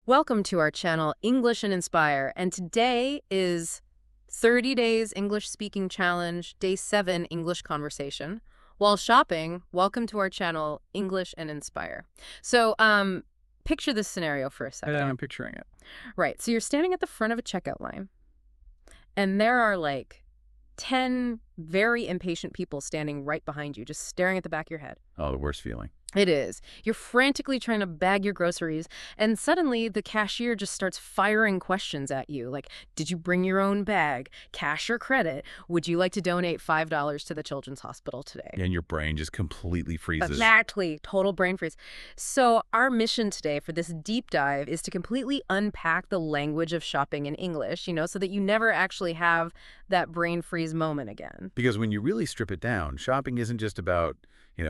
Welcome to our channel, English&Inspire, and today is 30 Days English Speaking Challenge, Day 7 English Conversation. While shopping, welcome to our channel, English&Inspire. Picture this scenario for a second. I'm picturing it. Right, so you're standing at the front of a checkout line, and there are like 10 very impatient people standing right behind you, just staring at the back of your head. Oh, the worst feeling. It is. You're frantically trying to bag your groceries, and suddenly the cashier just starts firing questions at you, like, did you bring your own bag? Cash or credit? Would you like to donate $5 to the Children's Hospital today? And your brain just completely freezes. Exactly. Total brain freeze. So our mission today for this deep dive is to completely unpack the language of shopping in English, so that you never actually have that brain freeze moment again. Because when you really strip it down, shopping isn't just about,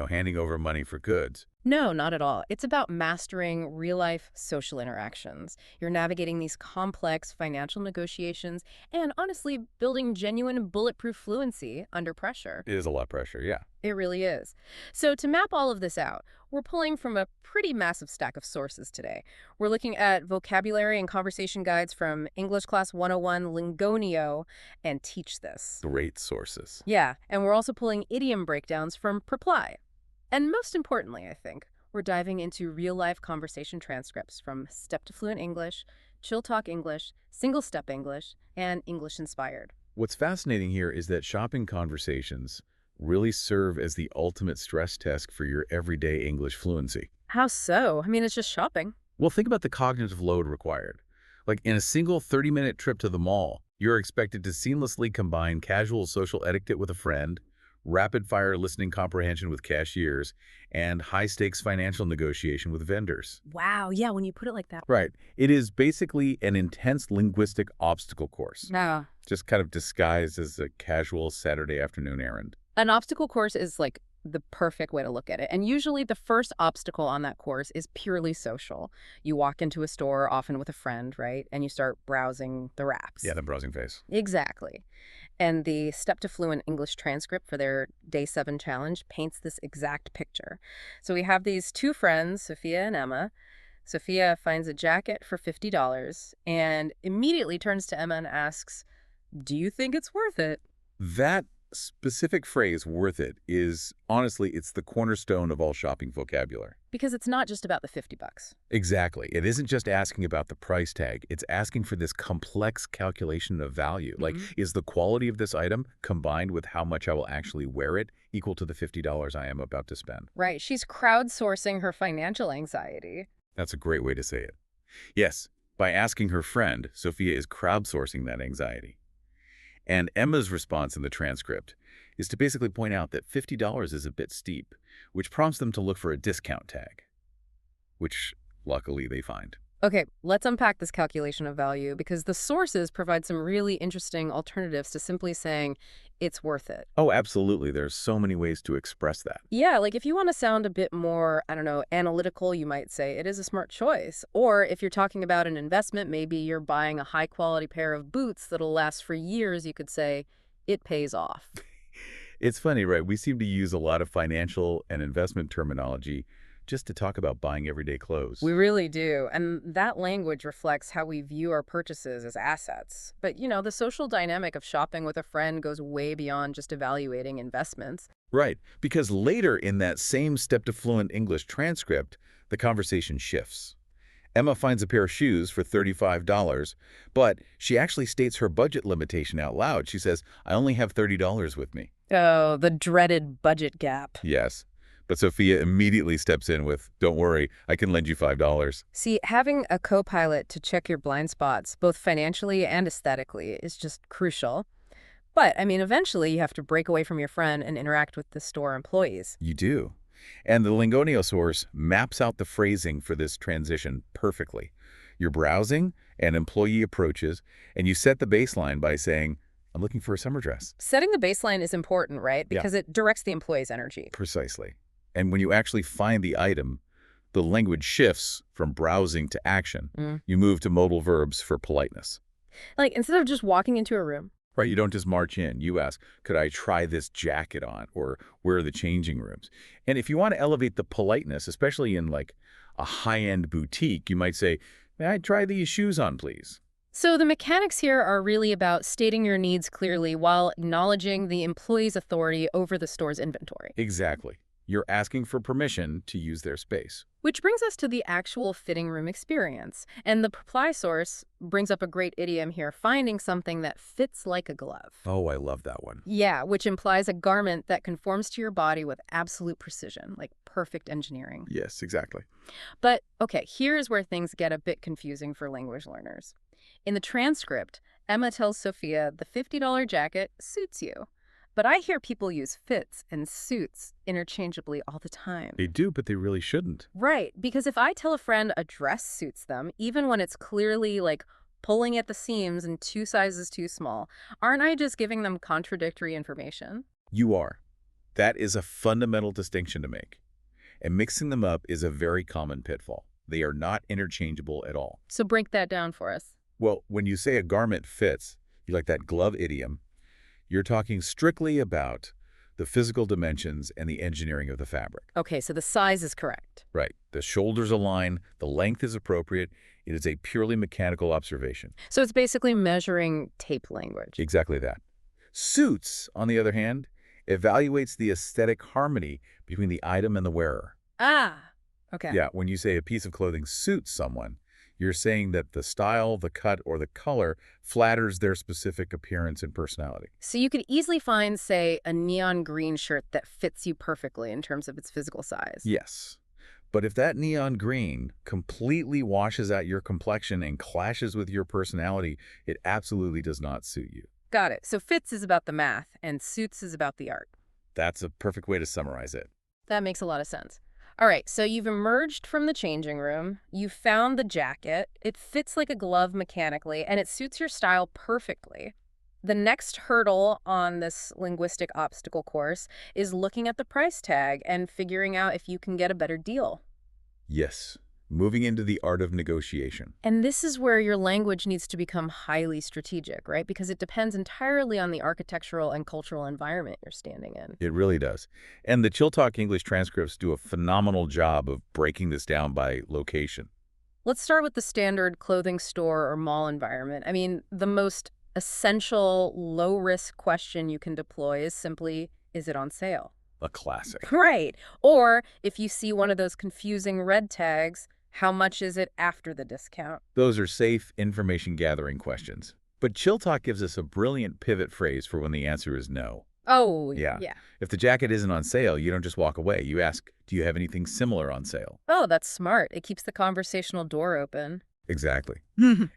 handing over money for goods. No, not at all. It's about mastering real-life social interactions. You're navigating these complex financial negotiations and, honestly, building genuine bulletproof fluency under pressure. It is a lot of pressure, yeah. It really is. So to map all of this out, we're pulling from a pretty massive stack of sources today. We're looking at vocabulary and conversation guides from English Class 101, Lingonio, and Teach This. Great sources. Yeah, and we're also pulling idiom breakdowns from Preply. And most importantly, I think, we're diving into real-life conversation transcripts from Step to Fluent English, Chill Talk English, Single Step English, and English Inspired. What's fascinating here is that shopping conversations really serve as the ultimate stress test for your everyday English fluency. How so? I mean, it's just shopping. Well, think about the cognitive load required. Like in a single 30-minute trip to the mall, you're expected to seamlessly combine casual social etiquette with a friend, rapid-fire listening comprehension with cashiers, and high-stakes financial negotiation with vendors. Wow, yeah, when you put it like that. Right. It is basically an intense linguistic obstacle course, Yeah. just kind of disguised as a casual Saturday afternoon errand. An obstacle course is like the perfect way to look at it. And usually the first obstacle on that course is purely social. You walk into a store, often with a friend, right? And you start browsing the racks. Yeah, the browsing phase. Exactly. And the Step to Fluent English transcript for their Day 7 challenge paints this exact picture. So we have these two friends, Sophia and Emma. Sophia finds a jacket for $50 and immediately turns to Emma and asks, do you think it's worth it? That specific phrase, worth it, is honestly, it's the cornerstone of all shopping vocabulary. Because it's not just about the $50. Exactly. It isn't just asking about the price tag. It's asking for this complex calculation of value. Like, is the quality of this item combined with how much I will actually wear it equal to the $50 I am about to spend? Right. She's crowdsourcing her financial anxiety. That's a great way to say it. Yes, by asking her friend, Sophia is crowdsourcing that anxiety. And Emma's response in the transcript is to basically point out that $50 is a bit steep, which prompts them to look for a discount tag, which luckily they find. Okay, let's unpack this calculation of value because the sources provide some really interesting alternatives to simply saying it's worth it. Oh, absolutely. There's so many ways to express that. Yeah, like if you want to sound a bit more, analytical, you might say it is a smart choice. Or if you're talking about an investment, maybe you're buying a high-quality pair of boots that'll last for years, you could say it pays off. It's funny, right? We seem to use a lot of financial and investment terminology just to talk about buying everyday clothes. We really do. And that language reflects how we view our purchases as assets. But, the social dynamic of shopping with a friend goes way beyond just evaluating investments. Right, because later in that same Step to Fluent English transcript, the conversation shifts. Emma finds a pair of shoes for $35, but she actually states her budget limitation out loud. She says, I only have $30 with me. Oh, the dreaded budget gap. Yes. But Sophia immediately steps in with, don't worry, I can lend you $5. See, having a co-pilot to check your blind spots, both financially and aesthetically, is just crucial. But, eventually you have to break away from your friend and interact with the store employees. You do. And the Lingonio source maps out the phrasing for this transition perfectly. You're browsing, an employee approaches, and you set the baseline by saying, I'm looking for a summer dress. Setting the baseline is important, right? Because it directs the employee's energy. Precisely. And when you actually find the item, the language shifts from browsing to action. You move to modal verbs for politeness. Like, instead of just walking into a room. Right, you don't just march in. You ask, could I try this jacket on? Or where are the changing rooms? And if you want to elevate the politeness, especially in like a high-end boutique, you might say, May I try these shoes on, please? So the mechanics here are really about stating your needs clearly while acknowledging the employee's authority over the store's inventory. Exactly. You're asking for permission to use their space. Which brings us to the actual fitting room experience. And the supply source brings up a great idiom here, finding something that fits like a glove. Oh, I love that one. Yeah, which implies a garment that conforms to your body with absolute precision, like perfect engineering. Yes, exactly. But, okay, here's where things get a bit confusing for language learners. In the transcript, Emma tells Sophia the $50 jacket suits you. But I hear people use fits and suits interchangeably all the time. They do, but they really shouldn't. Right, because if I tell a friend a dress suits them, even when it's clearly like pulling at the seams and 2 sizes too small, aren't I just giving them contradictory information? You are. That is a fundamental distinction to make. And mixing them up is a very common pitfall. They are not interchangeable at all. So break that down for us. Well, when you say a garment fits, you like that glove idiom, you're talking strictly about the physical dimensions and the engineering of the fabric. Okay, so the size is correct. Right. The shoulders align, the length is appropriate. It is a purely mechanical observation. So it's basically measuring tape language. Exactly that. Suits, on the other hand, evaluates the aesthetic harmony between the item and the wearer. Ah, okay. Yeah, when you say a piece of clothing suits someone, you're saying that the style, the cut, or the color flatters their specific appearance and personality. So you could easily find, say, a neon green shirt that fits you perfectly in terms of its physical size. Yes. But if that neon green completely washes out your complexion and clashes with your personality, it absolutely does not suit you. Got it. So fits is about the math, and suits is about the art. That's a perfect way to summarize it. That makes a lot of sense. All right, so you've emerged from the changing room, you found the jacket, it fits like a glove mechanically, and it suits your style perfectly. The next hurdle on this linguistic obstacle course is looking at the price tag and figuring out if you can get a better deal. Yes. Moving into the art of negotiation. And this is where your language needs to become highly strategic, right? Because it depends entirely on the architectural and cultural environment you're standing in. It really does. And the Chill Talk English transcripts do a phenomenal job of breaking this down by location. Let's start with the standard clothing store or mall environment. I mean, the most essential low-risk question you can deploy is simply, is it on sale? A classic. Right. Or if you see one of those confusing red tags, how much is it after the discount? Those are safe information gathering questions. But Chill Talk gives us a brilliant pivot phrase for when the answer is no. Oh, Yeah. yeah. If the jacket isn't on sale, you don't just walk away. You ask, do you have anything similar on sale? Oh, that's smart. It keeps the conversational door open. Exactly.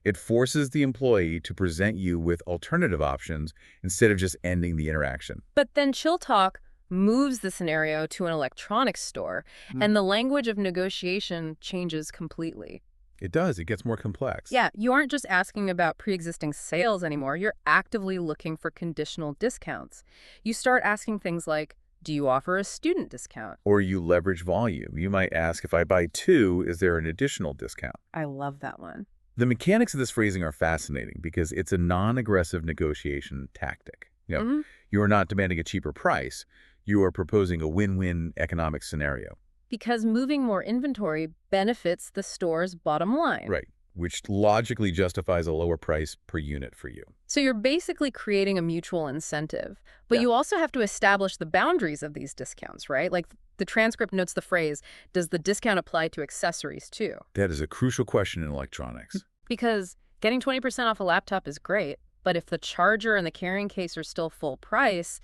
It forces the employee to present you with alternative options instead of just ending the interaction. But then Chill Talk moves the scenario to an electronics store, and the language of negotiation changes completely. It does. It gets more complex. Yeah, you aren't just asking about pre-existing sales anymore. You're actively looking for conditional discounts. You start asking things like, do you offer a student discount? Or you leverage volume. You might ask, if I buy 2, is there an additional discount? I love that one. The mechanics of this phrasing are fascinating because it's a non-aggressive negotiation tactic. You are not demanding a cheaper price. You are proposing a win-win economic scenario. Because moving more inventory benefits the store's bottom line. Right, which logically justifies a lower price per unit for you. So you're basically creating a mutual incentive. But Yeah. you also have to establish the boundaries of these discounts, right? Like the transcript notes the phrase, does the discount apply to accessories too? That is a crucial question in electronics. Because getting 20% off a laptop is great, but if the charger and the carrying case are still full price,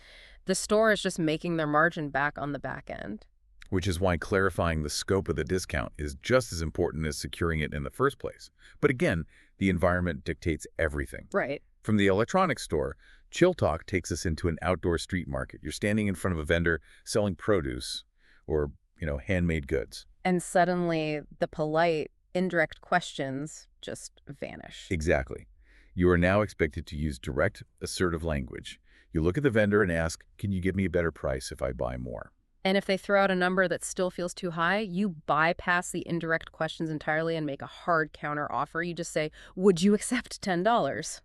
the store is just making their margin back on the back end. Which is why clarifying the scope of the discount is just as important as securing it in the first place. But again, the environment dictates everything. Right. From the electronics store, Chill Talk takes us into an outdoor street market. You're standing in front of a vendor selling produce or, handmade goods. And suddenly the polite, indirect questions just vanish. Exactly. You are now expected to use direct, assertive language. You look at the vendor and ask, can you give me a better price if I buy more? And if they throw out a number that still feels too high, you bypass the indirect questions entirely and make a hard counter offer. You just say, would you accept $10?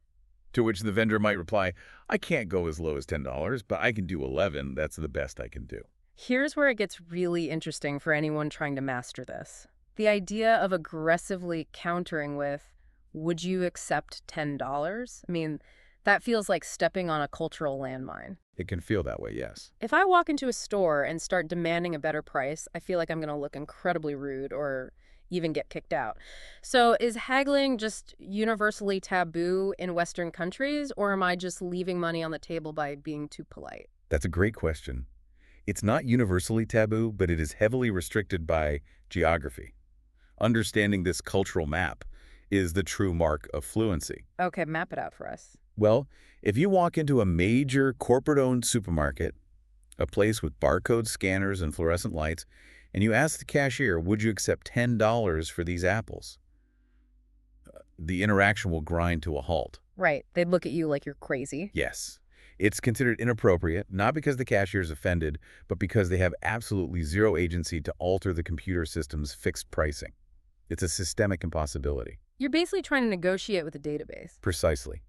To which the vendor might reply, I can't go as low as $10, but I can do 11. That's the best I can do. Here's where it gets really interesting for anyone trying to master this. The idea of aggressively countering with, would you accept $10? I mean, that feels like stepping on a cultural landmine. It can feel that way, yes. If I walk into a store and start demanding a better price, I feel like I'm going to look incredibly rude or even get kicked out. So is haggling just universally taboo in Western countries, or am I just leaving money on the table by being too polite? That's a great question. It's not universally taboo, but it is heavily restricted by geography. Understanding this cultural map is the true mark of fluency. Okay, map it out for us. Well, if you walk into a major corporate-owned supermarket, a place with barcode scanners and fluorescent lights, and you ask the cashier, would you accept $10 for these apples? The interaction will grind to a halt. Right. They'd look at you like you're crazy. Yes. It's considered inappropriate, not because the cashier is offended, but because they have absolutely zero agency to alter the computer system's fixed pricing. It's a systemic impossibility. You're basically trying to negotiate with a database. Precisely.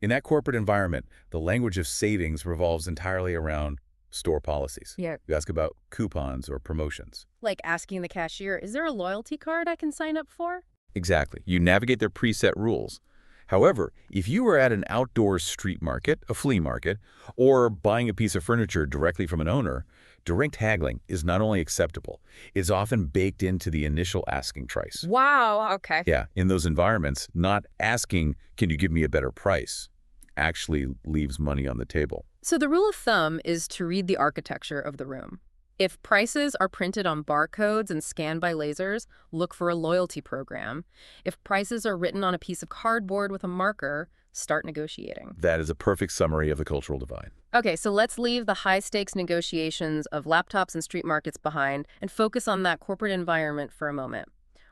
In that corporate environment, the language of savings revolves entirely around store policies. Yeah. You ask about coupons or promotions. Like asking the cashier, is there a loyalty card I can sign up for? Exactly. You navigate their preset rules. However, if you are at an outdoor street market, a flea market, or buying a piece of furniture directly from an owner, direct haggling is not only acceptable, it's often baked into the initial asking price. Wow, okay. Yeah, in those environments, not asking, can you give me a better price, actually leaves money on the table. So the rule of thumb is to read the architecture of the room. If prices are printed on barcodes and scanned by lasers, look for a loyalty program. If prices are written on a piece of cardboard with a marker, start negotiating. That is a perfect summary of the cultural divide. Okay, so let's leave the high-stakes negotiations of laptops and street markets behind and focus on that corporate environment for a moment.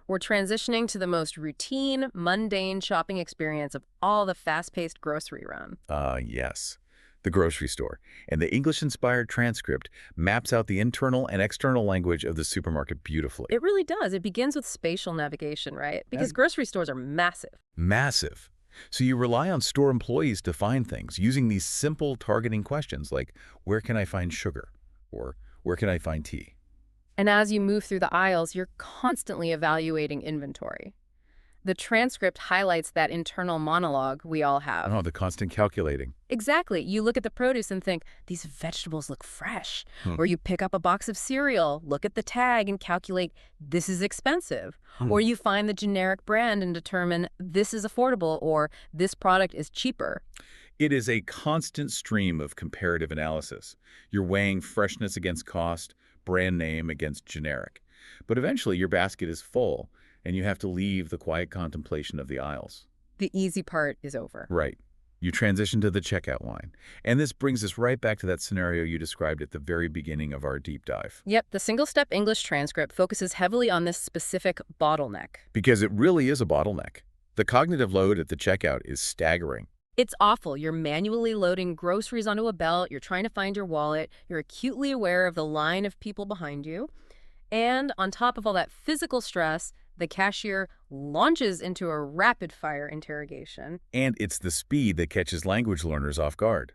We're transitioning to the most routine, mundane shopping experience of all the fast-paced grocery run. Yes. The grocery store. And the English-inspired transcript maps out the internal and external language of the supermarket beautifully. It really does. It begins with spatial navigation, right? Because And grocery stores are massive. massive. So you rely on store employees to find things using these simple targeting questions like, where can I find sugar? Or where can I find tea? And as you move through the aisles, you're constantly evaluating inventory. The transcript highlights that internal monologue we all have. Oh, the constant calculating. Exactly. You look at the produce and think, these vegetables look fresh. Or you pick up a box of cereal, look at the tag and calculate, this is expensive. Or you find the generic brand and determine, this is affordable or this product is cheaper. It is a constant stream of comparative analysis. You're weighing freshness against cost, brand name against generic. But eventually your basket is full, and you have to leave the quiet contemplation of the aisles. The easy part is over. Right. You transition to the checkout line. And this brings us right back to that scenario you described at the very beginning of our deep dive. Yep, the single-step English transcript focuses heavily on this specific bottleneck. Because it really is a bottleneck. The cognitive load at the checkout is staggering. It's awful. You're manually loading groceries onto a belt, you're trying to find your wallet, you're acutely aware of the line of people behind you. And on top of all that physical stress, the cashier launches into a rapid-fire interrogation. And it's the speed that catches language learners off guard.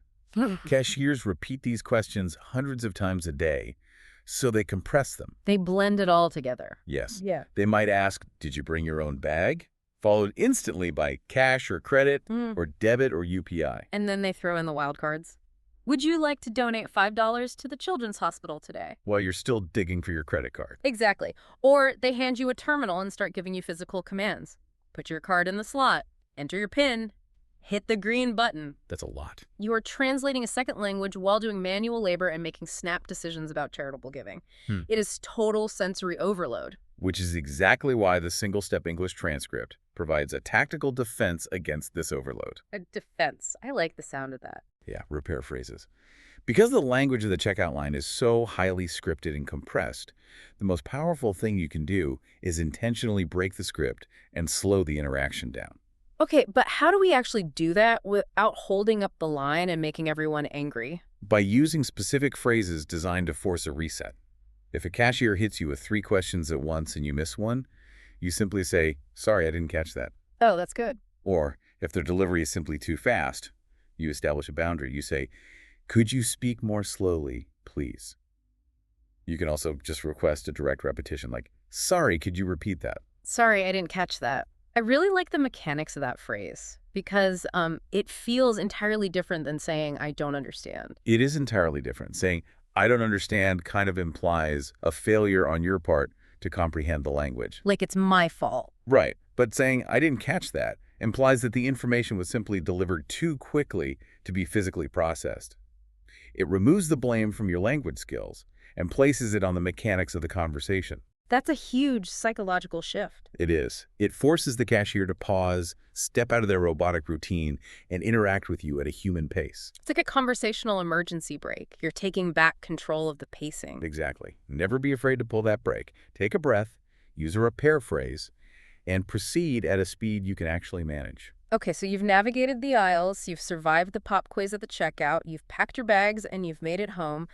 Cashiers repeat these questions hundreds of times a day, so they compress them. They blend it all together. Yes. Yeah. They might ask, did you bring your own bag? Followed instantly by cash or credit or debit or UPI. And then they throw in the wild cards. Would you like to donate $5 to the Children's Hospital today? While you're still digging for your credit card. Exactly. Or they hand you a terminal and start giving you physical commands. Put your card in the slot, enter your PIN, hit the green button. That's a lot. You are translating a second language while doing manual labor and making snap decisions about charitable giving. It is total sensory overload. Which is exactly why the single-step English transcript provides a tactical defense against this overload. A defense. I like the sound of that. Yeah, repair phrases. Because the language of the checkout line is so highly scripted and compressed, the most powerful thing you can do is intentionally break the script and slow the interaction down. Okay, but how do we actually do that without holding up the line and making everyone angry? By using specific phrases designed to force a reset. If a cashier hits you with 3 questions at once and you miss one, you simply say, sorry, I didn't catch that. Oh, that's good. Or if their delivery is simply too fast, you establish a boundary. You say, could you speak more slowly, please? You can also just request a direct repetition like, Sorry, could you repeat that? Sorry, I didn't catch that. I really like the mechanics of that phrase because it feels entirely different than saying I don't understand. It is entirely different. Saying, I don't understand kind of implies a failure on your part to comprehend the language. Like it's my fault. Right. But saying, I didn't catch that implies that the information was simply delivered too quickly to be physically processed. It removes the blame from your language skills and places it on the mechanics of the conversation. That's a huge psychological shift. It is. It forces the cashier to pause, step out of their robotic routine, and interact with you at a human pace. It's like a conversational emergency brake. You're taking back control of the pacing. Exactly. Never be afraid to pull that brake. Take a breath, use a repair phrase, and proceed at a speed you can actually manage. Okay, so you've navigated the aisles, you've survived the pop quiz at the checkout, you've packed your bags, and you've made it home.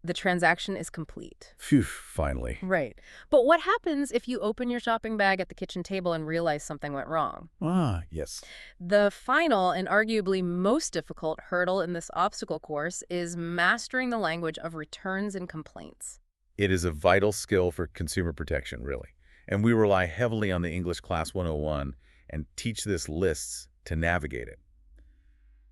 The transaction is complete. Phew, finally. Right. But what happens if you open your shopping bag at the kitchen table and realize something went wrong? Yes. The final and arguably most difficult hurdle in this obstacle course is mastering the language of returns and complaints. It is a vital skill for consumer protection, really. And we rely heavily on the English Class 101 and teach this lists to navigate it.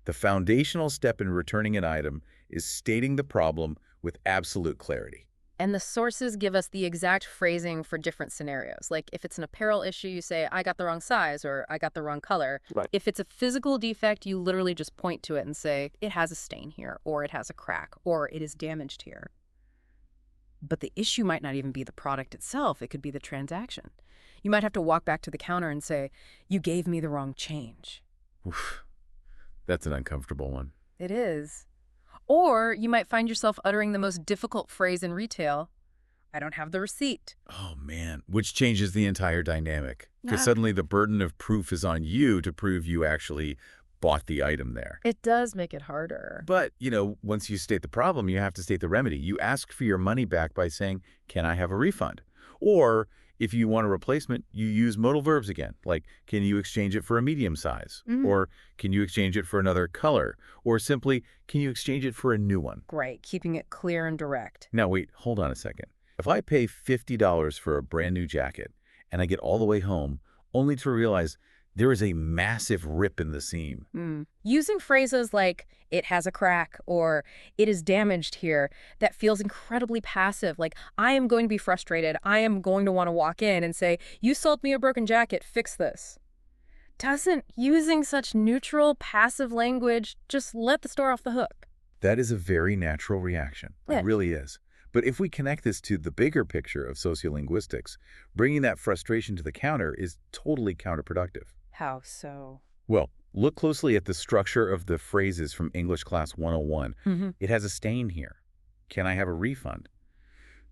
The foundational step in returning an item is stating the problem with absolute clarity. And the sources give us the exact phrasing for different scenarios. Like if it's an apparel issue, you say, I got the wrong size or I got the wrong color. Right. If it's a physical defect, you literally just point to it and say, it has a stain here, or it has a crack, or it is damaged here. But the issue might not even be the product itself. It could be the transaction. You might have to walk back to the counter and say, you gave me the wrong change. Oof, that's an uncomfortable one. It is. Or you might find yourself uttering the most difficult phrase in retail, I don't have the receipt. Oh, man. Which changes the entire dynamic. Because Yeah. suddenly the burden of proof is on you to prove you actually bought the item there. It does make it harder. But, once you state the problem, you have to state the remedy. You ask for your money back by saying, can I have a refund? Or if you want a replacement, you use modal verbs again, like, can you exchange it for a medium size? Or can you exchange it for another color? Or simply, can you exchange it for a new one? Great, keeping it clear and direct. Now, wait, hold on a second. If I pay $50 for a brand new jacket and I get all the way home only to realize there is a massive rip in the seam. Using phrases like, it has a crack, or it is damaged here, that feels incredibly passive. Like, I am going to be frustrated. I am going to want to walk in and say, you sold me a broken jacket, fix this. Doesn't using such neutral, passive language just let the store off the hook? That is a very natural reaction. Yeah. It really is. But if we connect this to the bigger picture of sociolinguistics, bringing that frustration to the counter is totally counterproductive. How so? Well, look closely at the structure of the phrases from English Class 101. It has a stain here. Can I have a refund?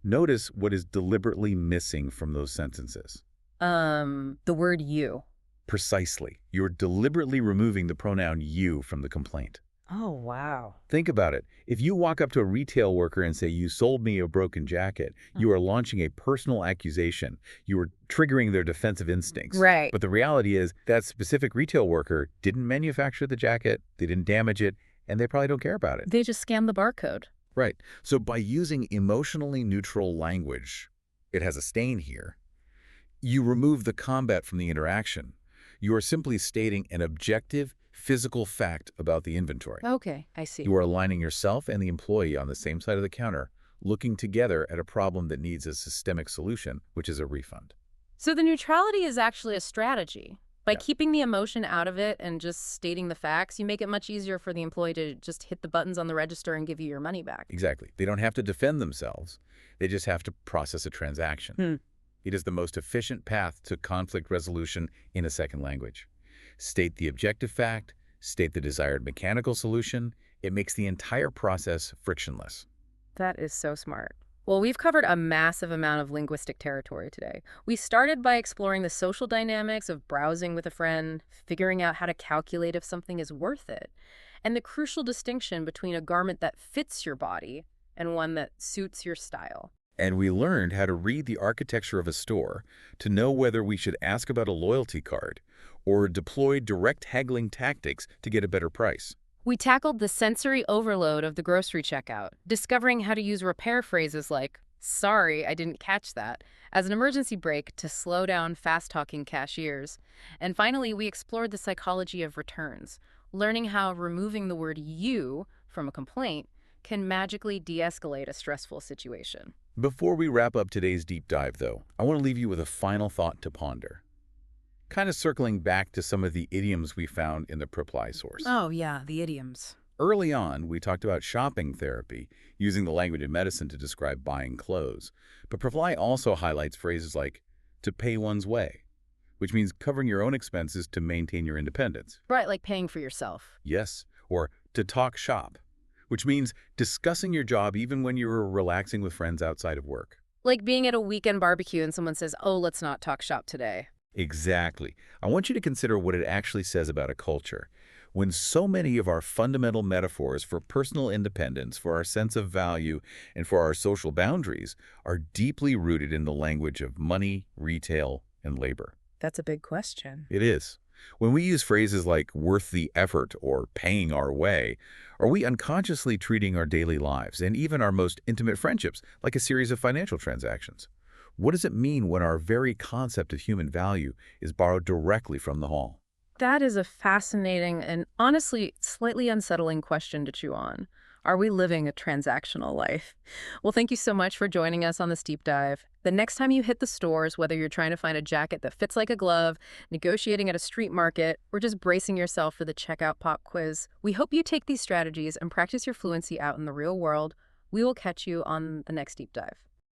Notice what is deliberately missing from those sentences. The word you. Precisely. You're deliberately removing the pronoun you from the complaint. Oh, wow. Think about it. If you walk up to a retail worker and say, you sold me a broken jacket, you are launching a personal accusation. You are triggering their defensive instincts. Right. But the reality is that specific retail worker didn't manufacture the jacket, they didn't damage it, and they probably don't care about it. They just scanned the barcode. Right. So by using emotionally neutral language, it has a stain here, you remove the combat from the interaction. You are simply stating an objective, physical fact about the inventory. Okay, I see. You are aligning yourself and the employee on the same side of the counter, looking together at a problem that needs a systemic solution, which is a refund. So the neutrality is actually a strategy. By Yeah. keeping the emotion out of it and just stating the facts, you make it much easier for the employee to just hit the buttons on the register and give you your money back. Exactly. They don't have to defend themselves. They just have to process a transaction. It is the most efficient path to conflict resolution in a second language. State the objective fact, state the desired mechanical solution. It makes the entire process frictionless. That is so smart. Well, we've covered a massive amount of linguistic territory today. We started by exploring the social dynamics of browsing with a friend, figuring out how to calculate if something is worth it, and the crucial distinction between a garment that fits your body and one that suits your style. And we learned how to read the architecture of a store to know whether we should ask about a loyalty card or deploy direct haggling tactics to get a better price. We tackled the sensory overload of the grocery checkout, discovering how to use repair phrases like, Sorry, I didn't catch that, as an emergency brake to slow down fast-talking cashiers. And finally, we explored the psychology of returns, learning how removing the word you from a complaint can magically de-escalate a stressful situation. Before we wrap up today's deep dive, though, I want to leave you with a final thought to ponder. Kind of circling back to some of the idioms we found in the reply source. Oh, yeah, the idioms. Early on, we talked about shopping therapy, using the language of medicine to describe buying clothes. But Provly also highlights phrases like to pay one's way, which means covering your own expenses to maintain your independence. Right, like paying for yourself. Yes, or to talk shop, which means discussing your job even when you're relaxing with friends outside of work. Like being at a weekend barbecue and someone says, oh, let's not talk shop today. Exactly. I want you to consider what it actually says about a culture. When so many of our fundamental metaphors for personal independence, for our sense of value, and for our social boundaries are deeply rooted in the language of money, retail, and labor. That's a big question. It is. When we use phrases like worth the effort or paying our way, are we unconsciously treating our daily lives and even our most intimate friendships like a series of financial transactions? What does it mean when our very concept of human value is borrowed directly from the hall? That is a fascinating and honestly slightly unsettling question to chew on. Are we living a transactional life? Well, thank you so much for joining us on this deep dive. The next time you hit the stores, whether you're trying to find a jacket that fits like a glove, negotiating at a street market, or just bracing yourself for the checkout pop quiz, we hope you take these strategies and practice your fluency out in the real world. We will catch you on the next deep dive.